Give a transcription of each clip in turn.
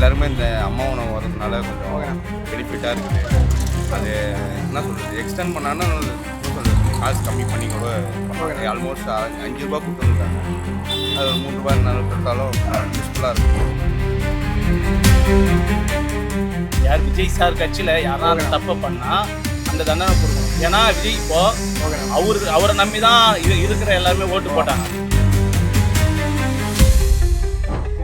எல்லாருமே இந்த அம்மா உணவு வரதுனால கொஞ்சம் பெனிஃபிட்டாக இருக்குது. அது என்ன சொல்கிறது, எக்ஸ்டெண்ட் பண்ணாங்கன்னா சொல்கிறது காசு கம்மி பண்ணி கூட பண்ணுவாங்க. ஆல்மோஸ்ட் ₹5 கொடுத்துருக்காங்க. அது ஒரு ₹3 4 கொடுத்தாலும் யூஸ்ஃபுல்லாக இருக்கும். யார் விஜய் சார் கட்சியில் யாராவது தப்பு பண்ணால் அந்த தண்டனை கொடுக்கணும். ஏன்னா விஜய் இப்போ அவரை நம்பி தான் இருக்கிற எல்லாருமே ஓட்டு போட்டாங்க.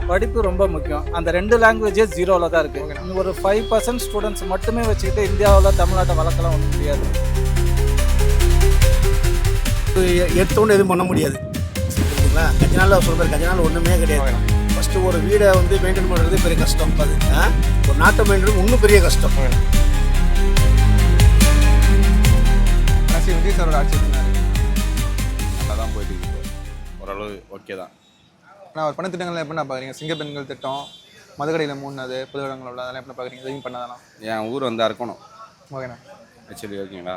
படிப்பு ரொம்ப முக்கியம். அந்த 2 லாங்குவேஜே ஜீரோவில் தான் இருக்குது. இன்னும் ஒரு 5% ஸ்டூடெண்ட்ஸ் மட்டுமே வச்சுக்கிட்டு இந்தியாவில் தமிழ்நாட்டை வளர்க்கலாம் ஒன்றும் முடியாது. எடுத்தோண்டு எதுவும் பண்ண முடியாது. சரிங்களா? கஜனால சொல்கிற கஜனால ஒன்றுமே கிடையாது. ஃபஸ்ட்டு ஒரு வீடை வந்து மெயின்டைன் பண்ணுறது பெரிய கஷ்டம். அது ஒரு நாட்டை மெயின்டைன் இன்னும் பெரிய கஷ்டம். விஜய் சாரோட ஆட்சி நல்லா தான் போயிட்டு இருக்கு. ஓரளவு ஓகே தான். நான் ஒரு பண்ண திட்டங்கள் எப்படின்னா பார்க்குறீங்க? சிங்க பெண்கள் திட்டம், மதுக்கடையில் மூணாவது பொது இடங்கள் உள்ள அதெல்லாம் எப்படி பார்க்குறீங்க? எதையும் பண்ணாதான் என் ஊர் வந்து இருக்கணும். ஓகேண்ணா. ஆக்சுவலி ஓகேங்களா,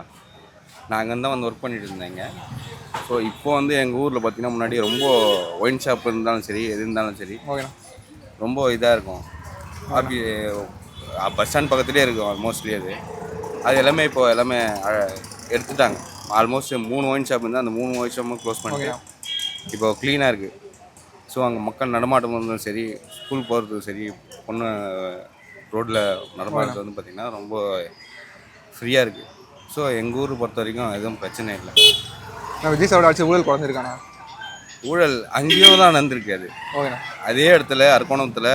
நான் அங்கே தான் வந்து ஒர்க் பண்ணிட்டு இருந்தேங்க. ஸோ இப்போ வந்து எங்கள் ஊரில் பார்த்தீங்கன்னா முன்னாடி ரொம்ப ஒயின் ஷாப் இருந்தாலும் சரி, எது இருந்தாலும் சரி, ஓகேண்ணா, ரொம்ப இதாக இருக்கும். பஸ் ஸ்டாண்ட் பக்கத்துலேயே இருக்கும் மோஸ்ட்லி. அது எல்லாமே இப்போ எல்லாமே எடுத்துட்டாங்க. ஆல்மோஸ்ட் 3 ஒயின் ஷாப் இருந்தால் அந்த 3 ஒயின் ஷாப்பும் க்ளோஸ் பண்ணிட்டு இப்போ க்ளீனாக இருக்குது. ஸோ அங்கே மக்கள் நடமாட்டம் இருந்தாலும் சரி, ஸ்கூல் போகிறதுக்கும் சரி, பொண்ணு ரோட்டில் நடமாடுறது வந்து பார்த்திங்கன்னா ரொம்ப ஃப்ரீயாக இருக்குது. ஸோ எங்கள் ஊரை பொறுத்த வரைக்கும் எதுவும் பிரச்சனை இல்லை. நான் விஜய் சாரோட ஆட்சி ஊழல் குறைஞ்சிருக்காண்ணா? ஊழல் அங்கேயும் தான் நடந்திருக்கு. அது ஓகேண்ணா. அதே இடத்துல அரக்கோணத்தில்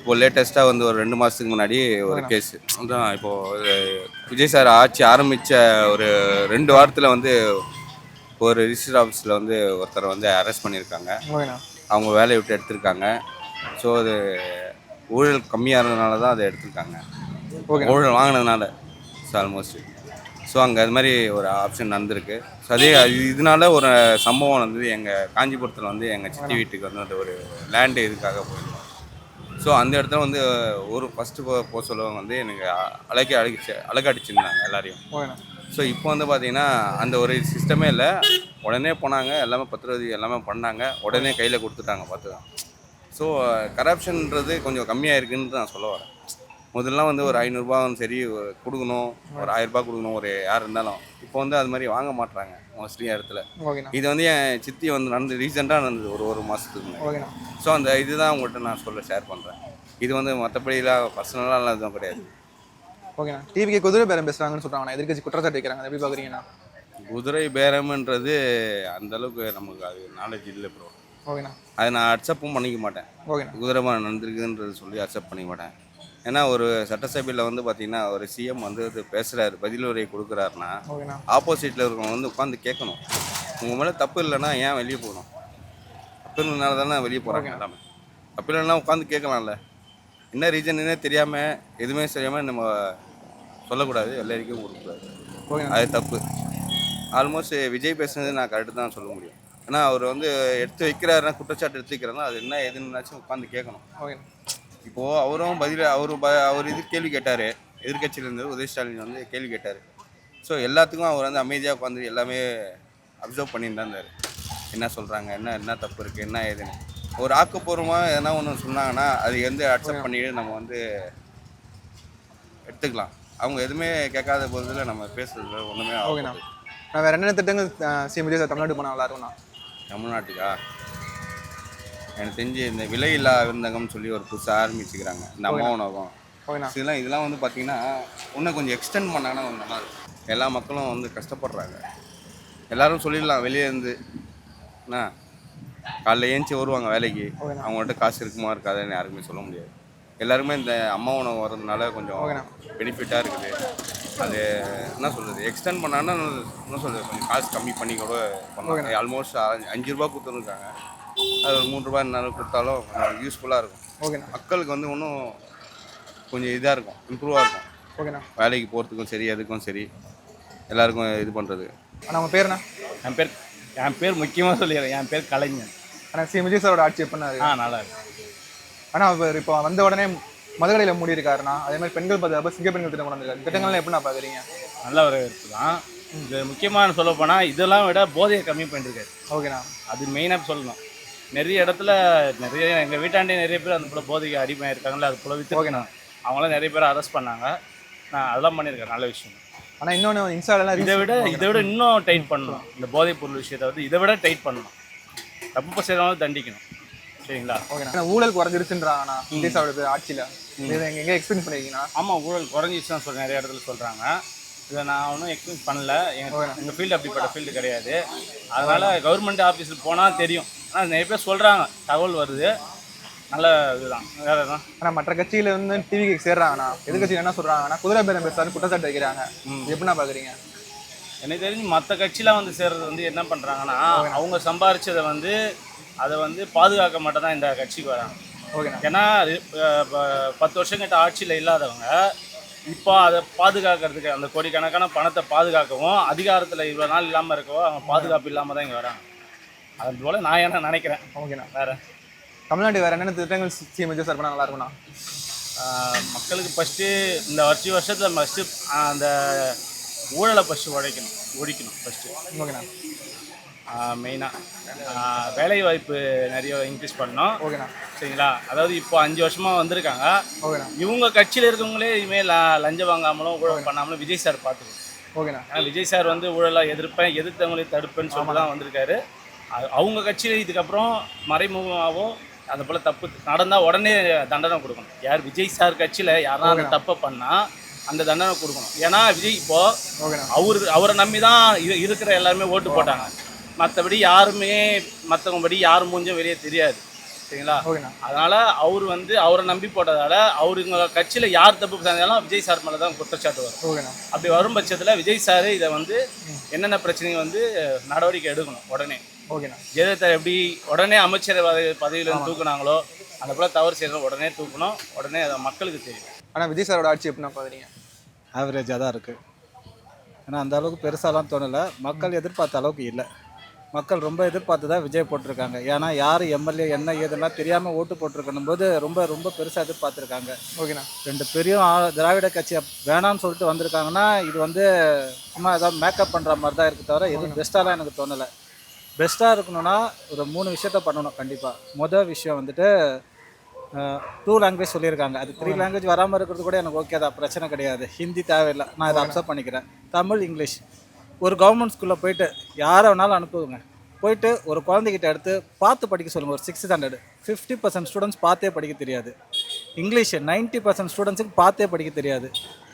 இப்போ லேட்டஸ்ட்டாக வந்து ஒரு 2 மாதத்துக்கு முன்னாடி ஒரு கேஸு அதான். இப்போது விஜய் சார் ஆட்சி ஆரம்பித்த ஒரு 2 வாரத்தில் வந்து ஒரு ரிஜிஸ்டர் ஆஃபீஸில் வந்து ஒருத்தரை வந்து அரெஸ்ட் பண்ணியிருக்காங்க. ஓகேண்ணா. அவங்க வேலையை விட்டு எடுத்திருக்காங்க. ஸோ அது ஊழல் கம்மியாக இருந்ததுனால தான் அதை எடுத்திருக்காங்க. ஊழல் வாங்கினதுனால ஸோ ஆல்மோஸ்ட். ஸோ அங்கே அது மாதிரி ஒரு ஆப்ஷன் நடந்திருக்கு. ஸோ அதே இதனால ஒரு சம்பவம் நடந்தது. எங்கள் காஞ்சிபுரத்தில் வந்து எங்கள் சித்தி வீட்டுக்கு வந்து அந்த ஒரு லேண்டு இதுக்காக போயிருந்தோம். ஸோ அந்த இடத்துல வந்து ஒரு ஃபஸ்ட்டு போக சொல்லுவாங்க வந்து எனக்கு அழகடிச்சிருந்தாங்க எல்லாரையும். ஸோ இப்போ வந்து பார்த்திங்கன்னா அந்த ஒரு சிஸ்டமே இல்லை. உடனே போனாங்க, எல்லாமே பத்திரவதி எல்லாமே பண்ணாங்க, உடனே கையில் கொடுத்துட்டாங்க. பார்த்துதான். ஸோ கரப்ஷன்ன்றது கொஞ்சம் கம்மியாக இருக்குன்னு நான் சொல்ல வரேன். முதல்லாம் வந்து ஒரு ₹500 சரி கொடுக்கணும், ஒரு ₹1000 கொடுக்கணும் ஒரு யார் இருந்தாலும். இப்போ வந்து அது மாதிரி வாங்க மாட்டுறாங்க மோஸ்ட்லி இடத்துல. இது வந்து என் சித்தி வந்து நடந்து ரீசெண்டாக நடந்தது ஒரு மாதத்துக்கு முன்னாடி. ஸோ அந்த இதுதான் உங்கள்கிட்ட நான் ஷேர் பண்ணுறேன். இது வந்து மற்றபடியெல்லாம் பர்சனலாக எதுவும் கிடையாது. ஓகேண்ணா. டிவிக்கு குதிரை பேரம் பேசுகிறாங்கன்னு சொல்கிறாங்கண்ணா, எதிர்க்கட்சி குற்றச்சாட்டு வைக்கிறாங்க, எப்படி பார்க்குறீங்கண்ணா? குதிரை பேரம்ன்றது அந்தளவுக்கு நமக்கு அது நாலேஜ் இல்லை ப்ரோ. ஓகேண்ணா. அதை நான் அக்செப்டும் பண்ணிக்க மாட்டேன். ஓகேண்ணா. குதிரை பேரம் நடந்திருக்குன்றது சொல்லி அக்செப்ட் பண்ணிக்க மாட்டேன். ஏன்னா ஒரு சட்டசபையில் வந்து பார்த்திங்கன்னா ஒரு சிஎம் வந்து பேசுகிறாரு, பதிலுரை கொடுக்குறாருன்னா ஆப்போசிட்டில் இருக்கவங்க வந்து உட்காந்து கேட்கணும். உங்கள் மேலே தப்பு இல்லைன்னா ஏன் வெளியே போகணும்? தப்பு இல்லைனால தானே வெளியே போகிறாங்க எல்லாமே. தப்பு இல்லைன்னா உட்காந்து கேட்கலாம்ல. என்ன ரீசன்னே தெரியாமல் எதுவுமே தெரியாமல் நம்ம சொல்லக்கூடாது, எல்லாருக்கும் கொடுக்கக்கூடாது. அது தப்பு. ஆல்மோஸ்ட் விஜய் பேசுனது நான் கரெக்டு தான் சொல்ல முடியும். ஏன்னா அவர் வந்து எடுத்து வைக்கிறாருன்னா, குற்றச்சாட்டு எடுத்து வைக்கிறாருன்னா அது என்ன எதுன்னாச்சும் உட்காந்து கேட்கணும். இப்போது அவரும் அவர் இது கேள்வி கேட்டார். எதிர்கட்சியிலேருந்து உதய ஸ்டாலின் வந்து கேள்வி கேட்டார். ஸோ எல்லாத்துக்கும் அவர் வந்து அமைதியாக உட்காந்து எல்லாமே அப்சர்வ் பண்ணிட்டு தான் இருந்தார். என்ன சொல்கிறாங்க, என்ன தப்பு இருக்குது, என்ன ஏதுன்னு. ஒரு ஆக்கப்பூர்வமாக எதனா ஒன்று சொன்னாங்கன்னா அது வந்து அக்செப்ட் பண்ணிட்டு நம்ம வந்து எடுத்துக்கலாம். அவங்க எதுவுமே கேட்காத போதில் நம்ம பேசுறதுல ஒன்றுமே. ஓகேண்ணா. நான் வேறு என்னென்ன திட்டங்கள் சிஎம் விஜய் சார் தமிழ்நாட்டுக்கு போனால் நல்லா இருக்கும்ண்ணா? தமிழ்நாட்டுக்கா எனக்கு தெரிஞ்சு இந்த விலையில்லா விருந்தகம்னு சொல்லி ஒரு புதுசாக ஆரம்பிச்சுக்கிறாங்க. இந்த அம்மா உணவகம் இதெல்லாம் வந்து பார்த்திங்கன்னா இன்னும் கொஞ்சம் எக்ஸ்டெண்ட் பண்ணாங்கன்னா கொஞ்சம் நல்லாயிருக்கும். எல்லா மக்களும் வந்து கஷ்டப்படுறாங்க. எல்லோரும் சொல்லிடலாம் வெளியே இருந்து என்ன காலைல ஏஞ்சி வருவாங்க வேலைக்கு, அவங்கள்ட்ட காசு இருக்குமா இருக்காதுன்னு யாருக்குமே சொல்ல முடியாது. எல்லாருமே இந்த அம்மா உணவு வரதுனால கொஞ்சம் பெனிஃபிட்டாக இருக்குது. அது என்ன சொல்கிறது, எக்ஸ்டெண்ட் பண்ணாங்கன்னா என்ன சொல்கிறது, கொஞ்சம் காசு கம்மி பண்ணி கூட பண்ணுவாங்க. ஆல்மோஸ்ட் ₹5 கொடுத்துருக்காங்க. அது ஒரு ₹3 4 கொடுத்தாலும் யூஸ்ஃபுல்லாக இருக்கும். மக்களுக்கு வந்து இன்னும் கொஞ்சம் இதாக இருக்கும், இம்ப்ரூவாக இருக்கும். வேலைக்கு போகிறதுக்கும் சரி, எதுக்கும் சரி, எல்லாருக்கும் இது பண்ணுறது. ஆனால் உங்கள் பேருண்ணா? என் பேர் முக்கியமாக சொல்லிடுறேன். என் பேர் கலைஞர். ஆனால் சிஎம் விஜய் சாரோட ஆட்சி எப்படின்னா? நல்லா இருக்கு. ஆனால் அவர் இப்போ வந்த உடனே மதுக்கடையில் மூடி இருக்காருண்ணா. அதே மாதிரி பெண்கள் பாதுகாப்பு சிங்க பெண்கள் திட்டம் கொண்டு வந்திருக்காரு. திட்டங்கள்லாம் எப்படின்னா பார்க்குறீங்க? நல்ல ஒரு தான். இது முக்கியமான சொல்ல போனால் இதெல்லாம் விட போதையை கம்மி பண்ணிருக்காரு. ஓகேண்ணா. அது மெயினாக சொல்லணும். நிறைய இடத்துல நிறைய எங்கள் வீட்டாண்டே நிறைய பேர் அந்த போல போதைக்கு அடிமையாக இருக்காங்களே அது போல வித்து ஓகேண்ணா. அவங்களாம் நிறைய பேர் அரெஸ்ட் பண்ணாங்க. நான் அதெல்லாம் பண்ணியிருக்கேன், நல்ல விஷயம். ஆனால் இன்னொன்று இன்ஸ்டாலெலாம் இதை விட இன்னும் டைட் பண்ணணும். இந்த போதைப் பொருள் விஷயத்தை வந்து இதை விட டைட் பண்ணணும். தப்பு செய்யறவங்க தண்டிக்கணும். சரிங்களா? ஓகேண்ணா. ஊழல் குறைஞ்சிருச்சுன்றாங்கண்ணா விஜய் சாரோட ஆட்சியில். இதை எங்கே எக்ஸ்பிளைன் பண்ணிருக்கீங்கன்னா? ஆமாம், ஊழல் குறைஞ்சிச்சு தான் நிறைய இடத்துல சொல்கிறாங்க. இதை நான் ஒன்றும் எக்ஸ்பிளைன் பண்ணல. எங்கள் ஃபீல்டு அப்படிப்பட்ட ஃபீல்டு கிடையாது. அதனால் கவர்மெண்ட் ஆஃபீஸில் போனால் தெரியும். ஆனால் நிறைய பேர் சொல்கிறாங்க, தகவல் வருது, நல்ல இதுதான். வேறு தான். ஆனால் மற்ற கட்சியில் வந்து டிவிக்கு சேர்றாங்கண்ணா. எதிர்கட்சியில் என்ன சொல்கிறாங்கன்னா குதிரை பேரம் பேசுறாரு குற்றச்சாட்டு வைக்கிறாங்க. எப்படின்னா பார்க்குறீங்க? எனக்கு தெரிஞ்சு மற்ற கட்சியில் வந்து சேர்றது வந்து என்ன பண்ணுறாங்கன்னா, அவங்க சம்பாரிச்சதை வந்து அதை வந்து பாதுகாக்க மட்டும் தான் இந்த கட்சிக்கு வராங்க. ஓகேண்ணா. ஏன்னா 10 வருஷம் கிட்ட ஆட்சியில் இல்லாதவங்க இப்போ அதை பாதுகாக்கிறதுக்கு அந்த கோடிக்கணக்கான பணத்தை பாதுகாக்கவும் அதிகாரத்தில் இவ்வளோ நாள் இல்லாமல் இருக்கவோ அவங்க பாதுகாப்பு இல்லாமல் தான் இங்கே வராங்க. அது போல் நான் என்ன நினைக்கிறேன். ஓகேண்ணா. வேறு தமிழ்நாடு வேறு என்னென்ன திட்டங்கள் சிஎம் விஜய் சார் பண்ணால் நல்லா இருக்கும்ண்ணா? மக்களுக்கு ஃபஸ்ட்டு இந்த வருஷத்தில் ஃபஸ்ட்டு அந்த ஊழலை ஃபஸ்ட்டு ஒழிக்கணும் ஃபஸ்ட்டு. ஓகேண்ணா. மெயினாக வேலைவாய்ப்பு நிறைய இன்க்ரீஸ் பண்ணணும். ஓகேண்ணா. சரிங்களா? அதாவது இப்போ 5 வருஷமாக வந்திருக்காங்க. ஓகேண்ணா. இவங்க கட்சியில் இருக்கவங்களே இனிமேல் லஞ்சம் வாங்காமலும் ஊழல் பண்ணாமலும் விஜய் சார் பார்த்துக்கணும். ஓகேண்ணா. ஏன்னா விஜய் சார் வந்து ஊழலாக எதிர்த்தவங்களே தடுப்பேன்னு சொல்லிட்டு தான் வந்திருக்காரு. அவங்க கட்சியில் இதுக்கப்புறம் மறைமுகமாகவோ அது போல் தப்பு நடந்தால் உடனே தண்டனை கொடுக்கணும். யார் விஜய் சார் கட்சியில் யாராவது அந்த தப்பை பண்ணால் அந்த தண்டனை கொடுக்கணும். ஏன்னா விஜய் இப்போது அவரை நம்பி தான் இருக்கிற எல்லாருமே ஓட்டு போட்டாங்க. மற்றபடி யாருமே மற்றவங்கபடி யார் மூஞ்சும் வெளியே தெரியாது. சரிங்களா? அதனால் அவர் வந்து அவரை நம்பி போட்டதால் அவருங்க கட்சியில் யார் தப்பு செஞ்சாலும் விஜய் சார் மேலே தான் குற்றச்சாட்டு வரும். அப்படி வரும் பட்சத்தில் விஜய் சார் இதை வந்து என்னென்ன பிரச்சனைகள் வந்து நடவடிக்கை எடுக்கணும் உடனே. ஜெயலலிதா எப்படி உடனே அமைச்சர் பதவியிலேருந்து தூக்குனாங்களோ அந்த போல் தவறு செய்யணும், உடனே தூக்கணும். உடனே அதை மக்களுக்கு தெரியும். ஆனால் விஜய் சாரோட ஆட்சி எப்படின்னா பார்க்குறீங்க? ஆவரேஜாக தான் இருக்குது. ஏன்னா அந்த அளவுக்கு பெருசாலாம் தோணலை. மக்கள் எதிர்பார்த்த அளவுக்கு இல்லை. மக்கள் ரொம்ப எதிர்பார்த்து தான் விஜய் போட்டிருக்காங்க. ஏன்னா யார் எம்எல்ஏ என்ன ஏதெல்லாம் தெரியாமல் ஓட்டு போட்டிருக்கணும் போது ரொம்ப ரொம்ப பெருசாக எதிர்பார்த்துருக்காங்க. ஓகேண்ணா. 2 பெரிய திராவிட கட்சியை வேணான்னு சொல்லிட்டு வந்திருக்காங்கன்னா இது வந்து சும்மா ஏதாவது மேக்கப் பண்ணுற மாதிரி தான் இருக்குது தவிர எதுவும் பெஸ்ட்டாலாம் எனக்கு தோணலை. பெஸ்ட்டாக இருக்கணும்னா ஒரு 3 விஷயத்த பண்ணணும் கண்டிப்பாக. மொதல் விஷயம் வந்துட்டு 2 லாங்குவேஜ் சொல்லியிருக்காங்க. அது 3 லாங்குவேஜ் வராமல் இருக்கிறது கூட எனக்கு ஓகே தான், பிரச்சனை கிடையாது. ஹிந்தி தேவையில்லை, நான் இதை அப்சர்வ் பண்ணிக்கிறேன். தமிழ், இங்கிலீஷ். ஒரு கவர்மெண்ட் ஸ்கூலில் போயிட்டு யாரை வேணாலும் அனுப்புங்க, போயிட்டு ஒரு குழந்தைகிட்ட எடுத்து பார்த்து படிக்க சொல்லுங்கள். ஒரு 6th standard 50% ஸ்டூடெண்ட்ஸ் பார்த்தே படிக்க தெரியாது. இங்கிலீஷு 90% ஸ்டூடெண்ட்ஸுக்கு பார்த்தே படிக்க தெரியாது.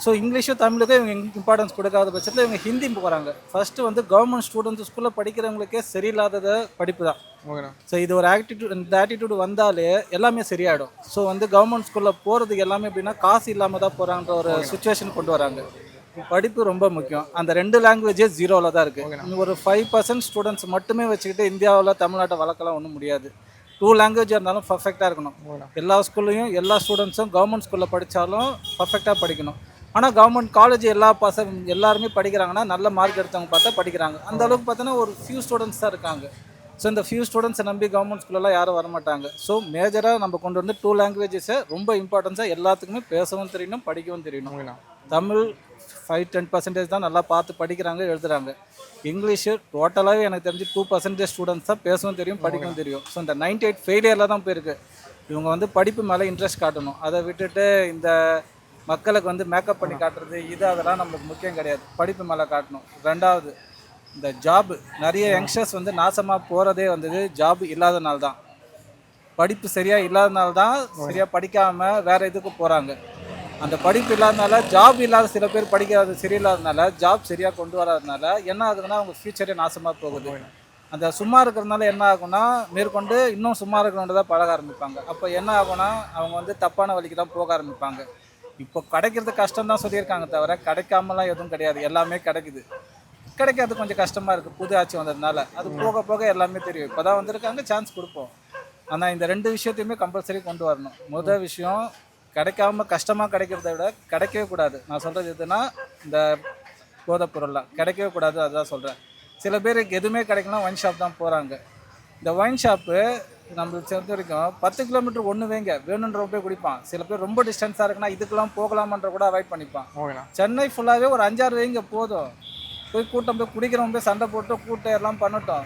ஸோ இங்கிலீஷும் தமிழுக்கும் இவங்க இம்பார்ட்டன்ஸ் கொடுக்காத பட்சத்தில் இவங்க ஹிந்தி போகிறாங்க. ஃபஸ்ட்டு வந்து கவர்மெண்ட் ஸ்டூடெண்ட்ஸ் ஸ்கூலில் படிக்கிறவங்களுக்கே சரியில்லாதது படிப்பு தான். ஸோ இது ஒரு இந்த ஆட்டிடியூட் வந்தாலே எல்லாமே சரியாயிடும். ஸோ வந்து கவர்மெண்ட் ஸ்கூலில் போகிறதுக்கு எல்லாமே எப்படின்னா காசு இல்லாமல் தான் போகிறான்ற ஒரு சுச்சுவேஷன் கொண்டு வராங்க. படிப்பு ரொம்ப முக்கியம். அந்த 2 லாங்குவேஜே 0ல் தான் இருக்குது. ஒரு 5% ஸ்டூடெண்ட்ஸ் மட்டுமே வச்சுக்கிட்டு இந்தியாவில் தமிழ்நாட்டை வளர்க்கலாம் ஒன்றும் முடியாது. 2 லாங்குவேஜாக இருந்தாலும் பர்ஃபெக்டாக இருக்கணும். எல்லா ஸ்கூல்லையும் எல்லா ஸ்டூடெண்ட்ஸும் கவர்மெண்ட் ஸ்கூலில் படித்தாலும் பர்ஃபெக்டாக படிக்கணும். ஆனால் கவர்மெண்ட் காலேஜ் எல்லாருமே படிக்கிறாங்கன்னா நல்ல மார்க் எடுத்தவங்க பார்த்தா படிக்கிறாங்க. அந்த அளவுக்கு பார்த்தோன்னா ஒரு ஃபியூ ஸ்டூடெண்ட்ஸ் தான் இருக்காங்க. ஸோ இந்த ஃபியூ ஸ்டூடெண்ட்ஸை நம்பி கவர்மெண்ட் ஸ்கூலெல்லாம் யாரும் வரமாட்டாங்க. ஸோ மேஜராக நம்ம கொண்டு வந்து 2 லாங்குவேஜஸை ரொம்ப இம்பார்ட்டன்ஸாக எல்லாத்துக்குமே பேசவும் தெரியணும், படிக்கவும் தெரியணும். தமிழ் 5-10% தான் நல்லா பார்த்து படிக்கிறாங்க, எழுதுகிறாங்க. இங்கிலீஷு டோட்டலாகவே எனக்கு தெரிஞ்சு 2% ஸ்டூடெண்ட்ஸ் தான் பேசவும் தெரியும், படிக்கவும் தெரியும். ஸோ இந்த 98 ஃபெயிலியரில் தான் போயிருக்கு. இவங்க வந்து படிப்பு மேலே இன்ட்ரெஸ்ட் காட்டணும். அதை விட்டுட்டு இந்த மக்களுக்கு வந்து மேக்கப் பண்ணி காட்டுறது அதெல்லாம் நம்மளுக்கு முக்கியம் கிடையாது. படிப்பு மேலே காட்டணும். 2வது இந்த ஜாபு. நிறைய யங்ஸ்டர்ஸ் வந்து நாசமாக போகிறதே வந்து ஜாப் இல்லாதனால தான். படிப்பு சரியாக இல்லாதனால தான் சரியாக படிக்காமல் வேறு இதுக்கு போகிறாங்க. அந்த படிப்பு இல்லாதனால ஜாப் இல்லாத சில பேர் படிக்காத சரியில்லாதனால ஜாப் சரியாக கொண்டு வராதனால என்ன ஆகுதுன்னா அவங்க ஃப்யூச்சரே நாசமாக போகுது. அந்த சும்மா இருக்கிறதுனால என்ன ஆகும்னா மேற்கொண்டு இன்னும் சும்மா இருக்கிறவங்க தான் பழக ஆரம்பிப்பாங்க. அப்போ என்ன ஆகும்னா அவங்க வந்து தப்பான வழிக்கு தான் போக ஆரம்பிப்பாங்க. இப்போ கிடைக்கிறது கஷ்டம் தான் சொல்லியிருக்காங்க தவிர கிடைக்காமலாம் எதுவும் கிடையாது. எல்லாமே கிடைக்காது கொஞ்சம் கஷ்டமாக இருக்குது புது ஆட்சி வந்ததுனால. அது போக போக எல்லாமே தெரியும். இப்போ தான் வந்திருக்காங்க, சான்ஸ் கொடுப்போம். ஆனால் இந்த 2 விஷயத்தையுமே கம்பல்சரி கொண்டு வரணும். முதல் விஷயம் கிடைக்காம கஷ்டமாக கிடைக்கிறத விட கிடைக்கவே கூடாது. நான் சொல்கிறது எதுனா இந்த போதைப் பொருள்லாம் கிடைக்கவே கூடாது, அதுதான் சொல்கிறேன். சில பேருக்கு எதுவுமே கிடைக்கலாம் ஒயின் ஷாப் தான் போகிறாங்க. இந்த ஒயின் ஷாப்பு நம்மளுக்கு சேர்ந்த வரைக்கும் 10 கிலோமீட்டர் ஒன்று வேணுன்றவங்க போய் குடிப்பான். சில பேர் ரொம்ப டிஸ்டன்ஸாக இருக்குன்னா இதுக்கெல்லாம் போகலாமன்ற கூட அவாய்ட் பண்ணிப்பான். சென்னை ஃபுல்லாகவே ஒரு 5-6 போதும். போய் கூட்டம் போய் குடிக்கிறவங்க போய் சண்டை போட்டு கூட்டம் எல்லாம் பண்ணட்டும்.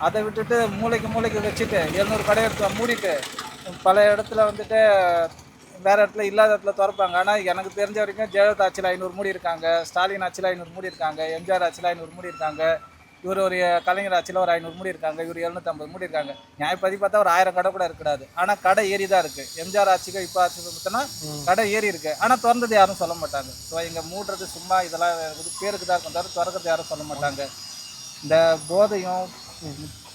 அதை விட்டுட்டு மூளைக்கு வச்சுட்டு 700 கடை எடுத்து மூடிட்டு பல இடத்துல வந்துட்டு வேறு இடத்துல இல்லாத இடத்துல திறப்பாங்க. ஆனால் எனக்கு தெரிஞ்ச வரைக்கும் ஜெயலலிதா ஆட்சியில் 500 மூடி இருக்காங்க, ஸ்டாலின் ஆட்சியில் 500 மூடி இருக்காங்க, எம்ஜிஆர் ஆட்சியில் 500 மூடி இருக்காங்க, இவர் ஒரு கலைஞர் ஆட்சியில் ஒரு 500 மூடி இருக்காங்க, இவர் 750 மூடி இருக்காங்க. நியாயப்பதி பார்த்தா ஒரு 1000 கடை கூட இருக்கக்கூடாது. ஆனால் கடை ஏறி தான் இருக்குது. எம்ஜிஆர் ஆட்சிக்கு இப்போ ஆட்சிக்கு பார்த்தோன்னா கடை ஏறி இருக்குது. ஆனால் திறந்தது யாரும் சொல்ல மாட்டாங்க. ஸோ இங்கே மூடுறது சும்மா இதெல்லாம் பேருக்கு தான் இருக்கும், தவிர திறக்கிறது யாரும் சொல்ல மாட்டாங்க. இந்த போதையும்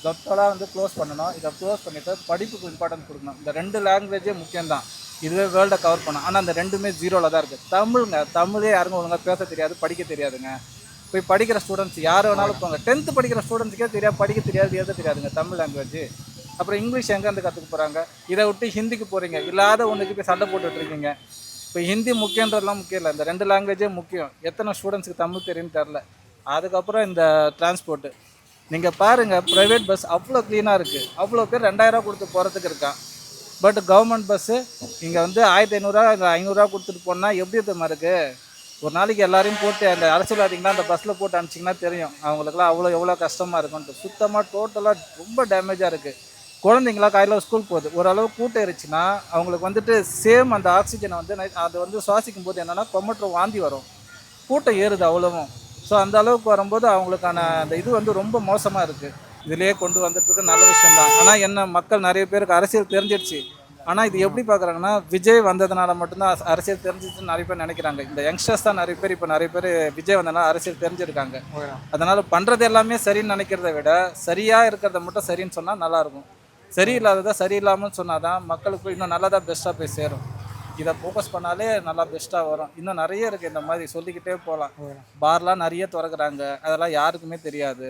தொட்டெல்லாம் வந்து க்ளோஸ் பண்ணணும். இதை க்ளோஸ் பண்ணிவிட்டு படிப்புக்கு இம்பார்ட்டன்ஸ் கொடுக்கணும். இந்த 2 லாங்குவேஜே முக்கியம்தான். இதுவே வேர்ல்டை கவர் பண்ணோம். ஆனால் அந்த 2மே 0ல் தான் இருக்குது. தமிழே யாருங்க ஒழுங்காக பேச தெரியாது, படிக்க தெரியாதுங்க. போய் படிக்கிற ஸ்டூடெண்ட்ஸ் யார் வேணாலும் போங்க. 10th படிக்கிற ஸ்டூடெண்ட்ஸுக்கே தெரியாது, படிக்க தெரியாது, எழுத தெரியாதுங்க தமிழ் லாங்குவேஜ். அப்புறம் இங்கிலீஷ் எங்கேருந்து கற்றுக்க போகிறாங்க? இதை விட்டு ஹிந்திக்கு போகிறீங்க, இல்லாத ஒன்றுக்கு போய் சண்டை போட்டுட்ருக்கீங்க. இப்போ ஹிந்தி முக்கியன்றதுலாம் முக்கியம் இல்லை, இந்த 2 லாங்குவேஜே முக்கியம். எத்தனை ஸ்டூடெண்ட்ஸுக்கு தமிழ் தெரியும்னு தெரில. அதுக்கப்புறம் இந்த டிரான்ஸ்போர்ட்டு நீங்கள் பாருங்கள், ப்ரைவேட் பஸ் அவ்வளோ க்ளீனாக இருக்குது. அவ்வளோ பேர் 2000 கொடுத்து போகிறதுக்கு இருக்கான். பட் கவர்மெண்ட் பஸ்ஸு இங்கே வந்து 1500 இல்லை 500 கொடுத்துட்டு போனால் எப்படி தெரியுமா இருக்குது? ஒரு நாளைக்கு எல்லாரையும் போட்டு அந்த அரசியல்வாதிங்களாம் அந்த பஸ்ஸில் போட்டு அனுப்பிச்சிங்கன்னா தெரியும் அவங்களுக்குலாம் எவ்வளோ கஷ்டமாக இருக்குன்ட்டு. சுத்தமாக டோட்டலாக ரொம்ப டேமேஜாக இருக்குது. குழந்தைங்களா காலையில் ஸ்கூல் போகுது, ஓரளவு கூட்டம் இருந்துச்சுன்னா அவங்களுக்கு வந்துட்டு சேம் அந்த ஆக்சிஜனை வந்து அதை வந்து சுவாசிக்கும் போது என்னென்னா கொமட்டர் வாந்தி வரும். கூட்டம் ஏறுது அவ்வளவும். ஸோ அந்த அளவுக்கு வரும்போது அவங்களுக்கான அந்த இது வந்து ரொம்ப மோசமாக இருக்குது. இதிலே கொண்டு வந்துட்டுருக்கு நல்ல விஷயந்தான். ஆனால் என்ன மக்கள் நிறைய பேருக்கு அரசியல் தெரிஞ்சிடுச்சு. ஆனால் இது எப்படி பார்க்குறாங்கன்னா, விஜய் வந்ததுனால மட்டும்தான் அரசியல் தெரிஞ்சிச்சுன்னு நிறைய பேர் நினைக்கிறாங்க. இந்த யங்ஸ்டர்ஸ் தான் நிறைய பேர் விஜய் வந்ததுனால அரசியல் தெரிஞ்சிருக்காங்க. அதனால் பண்ணுறது எல்லாமே சரின்னு நினைக்கிறத விட சரியாக இருக்கிறத மட்டும் சரின்னு சொன்னால் நல்லாயிருக்கும். சரியில்லாததை சரியில்லாமல் சொன்னால் தான் மக்களுக்கு இன்னும் நல்லதாக பெஸ்ட்டாக போய் சேரும். இதை ஃபோக்கஸ் பண்ணாலே நல்லா பெஸ்ட்டாக வரும். இன்னும் நிறைய இருக்குது இந்த மாதிரி சொல்லிக்கிட்டே போகலாம். பார்லாம் நிறைய திறக்கிறாங்க, அதெல்லாம் யாருக்குமே தெரியாது.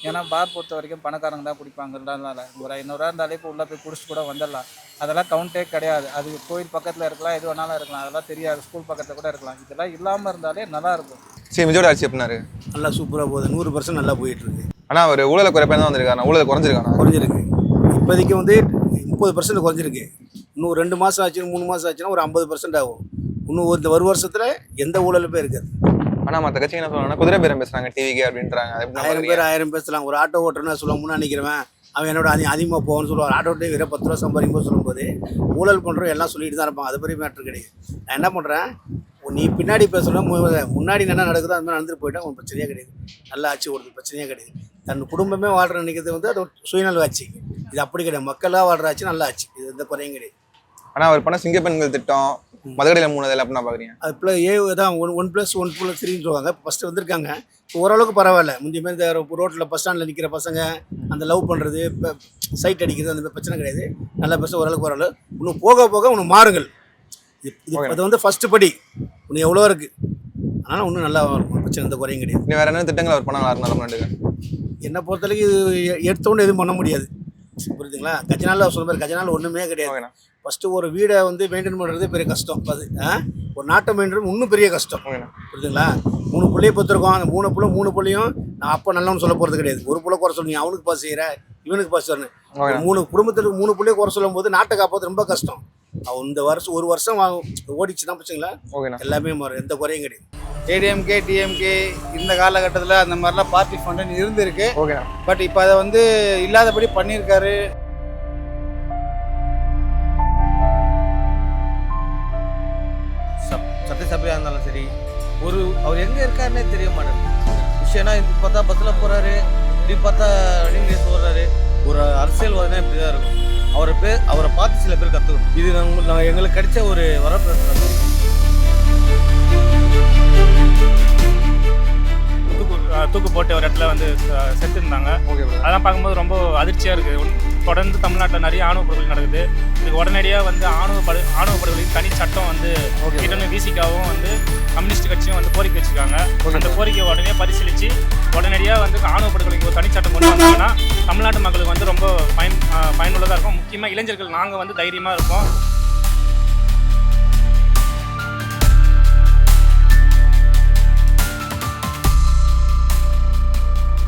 ஏன்னா பார் பொறுத்த வரைக்கும் பணக்காரங்க தான் குடிப்பாங்கன்றதுனால ஒரு 500 இருந்தாலே இப்போ உள்ளே போய் குடிச்சிட்டு கூட வந்துடலாம். அதெல்லாம் கவுண்டே கிடையாது. அது கோயில் பக்கத்தில் இருக்கலாம், எது வேணாலும் இருக்கலாம், அதெல்லாம் தெரியாது. ஸ்கூல் பக்கத்தில் கூட இருக்கலாம். இதெல்லாம் இல்லாமல் இருந்தாலே நல்லாயிருக்கும். சரி, விஜயோட ஆட்சி எப்படினாரு? நல்லா சூப்பராக போகுது, 100% நல்லா போயிட்டுருக்கு. ஆனால் அவர் ஊழலை குறைப்பா தான் வந்திருக்காரு. ஊழல் குறைஞ்சிருக்கு. இப்போதைக்கு வந்து 30% குறைஞ்சிருக்கு. இன்னும் 2 மாதம் ஆச்சு, 3 மாதம் ஆச்சுன்னா ஒரு 50% ஆகும். இன்னும் ஒரு வருஷத்தில் எந்த ஊழலுமே இருக்காது. ஆனால் மற்ற கட்சி என்ன சொல்லுவாங்கன்னா குதிரை பேரம் பேசுகிறாங்க டிவிக்கு அப்படின்றாங்க. 1000 பேர் 1000 பேசலாம். ஒரு ஆட்டோ ஓட்டுறனா சொல்லுவாங்க, முன்னாடி நிற்கிறவன் அவன் என்னோட அதிகமாக போகணும்னு சொல்லுவார். ஆட்டோ ஓட்டி வெறும் 10 ரூபா சம்பாதிக்கும் போது சொல்லும்போது ஊழல் பண்ணுறோம் எல்லாம் சொல்லிட்டு தான் இருப்பாங்க. அது பெரிய மேட்ரு கிடையாது. நான் என்ன பண்ணுறேன், நீ பின்னாடி பேசணும், முன்னாடி என்ன நடக்குதோ அது மாதிரி நடந்துட்டு போயிட்டா உனக்கு பிரச்சனையே கிடையாது. நல்லா ஆட்சி ஓடுறது பிரச்சனையே கிடையாது. தன் குடும்பமே வாழ்கிற நினைக்கிறது வந்து அது சுயநல ஆட்சி. இது அப்படி கிடையாது. மக்களாக வாழ்கிற ஆட்சி நல்லா ஆட்சி. இது எந்த குறையும் கிடையாது. ஆனால் அவர் பண்ண சிங்க பெண்கள் திட்டம் மதுரையில் 3 அப்படின்னா பார்க்குறீங்க? அது தான் 1+1+3 சொல்லுவாங்க. ஃபஸ்ட்டு வந்திருக்காங்க, ஓரளவுக்கு பரவாயில்ல. முந்தைய மாதிரி இந்த ரோட்டில் பஸ் ஸ்டாண்டில் நிற்கிற பசங்க அந்த லவ் பண்ணுறது, இப்போ சைட் அடிக்கிறது, அந்த மாதிரி பிரச்சனை கிடையாது. நல்ல பஸ் ஓரளவுக்கு வரல. இன்னும் போக போக இன்னும் மாறுங்கள். அது வந்து ஃபஸ்ட்டு படி. இன்னும் எவ்வளோ இருக்குது. அதனால் இன்னும் நல்லா பிரச்சனை, எந்த குறையும் கிடையாது. இன்னும் வேறு என்ன திட்டங்கள் அவர் பண்ணலாம் தமிழ்நாட்டுக்கு? என்னை பொறுத்தளவுக்கு எடுத்தோன்னு எதுவும் பண்ண முடியாது. புரியுதுங்களா? கஜனால சொல்ல மாதிரி கஜனால ஒன்றுமே கிடையாது. ஃபஸ்ட்டு ஒரு வீடை வந்து மெயின்டைன் பண்ணுறது பெரிய கஷ்டம். அது ஒரு நாட்டை மெயின்டைன் இன்னும் பெரிய கஷ்டம். புரியுதுங்களா? 3 பிள்ளையை பொறுத்திருக்கோம். அந்த 3 பிள்ளையும் நான் அப்போ நல்லவனு சொல்ல போகிறது கிடையாது. ஒரு பிள்ளை குறை சொல்லி அவனுக்கு பாஸ் செய்கிற, இவனுக்கு பாஸ் வரணும். 3 குடும்பத்துக்கு 3 பிள்ளையை குறை சொல்லும் போது நாட்டை காப்பாற்ற ரொம்ப கஷ்டம். இந்த வருஷம் 1 வருஷம் ஓடிச்சுன்னா பிரச்சனைங்களா எல்லாமே மாறும். எந்த குறையும் கிடையாது. ஏடிஎம்கே டிஎம்கே இந்த காலகட்டத்தில் அந்த மாதிரிலாம் பார்ட்டி ஃபண்டுன்னு இருந்திருக்கு. பட் இப்போ அதை வந்து இல்லாதபடி பண்ணியிருக்காரு. சட்டசபையாக இருந்தாலும் சரி, அவர் எங்கே இருக்காருன்னே தெரிய மாட்டேங்குது. விஷயம்னா இது பார்த்தா பஸ்ஸில் போகிறாரு, இப்படி பார்த்தா நீங்களே போடுறாரு. ஒரு அரசியல்வாதினா இப்படி தான் இருக்கும். அவரை பார்த்து சில பேர் கற்றுக்கணும். இது நாங்கள் எங்களுக்கு கிடைச்ச ஒரு வரப்பிரசாதம். தூக்கு போட்டு ஒரு இடத்துல வந்து செத்துருந்தாங்க. அதெல்லாம் பார்க்கும்போது ரொம்ப அதிர்ச்சியாக இருக்குது. தொடர்ந்து தமிழ்நாட்டில் நிறைய ஆணவ படுகொலை நடக்குது. இதுக்கு உடனடியாக வந்து ஆணவ படுகொலைக்கு தனி சட்டம் வந்து கிட்டன்னு விசிகாவும் வந்து கம்யூனிஸ்ட் கட்சியும் வந்து கோரிக்கை வச்சுருக்காங்க. அந்த கோரிக்கையை உடனே பரிசீலித்து உடனடியாக வந்து ஆணவ படுகொலைக்கு ஒரு தனி சட்டம் கொண்டு வந்தாங்கன்னா தமிழ்நாட்டு மக்களுக்கு வந்து ரொம்ப பயனுள்ளதாக இருக்கும். முக்கியமாக இளைஞர்கள் நாங்கள் வந்து தைரியமாக இருப்போம்.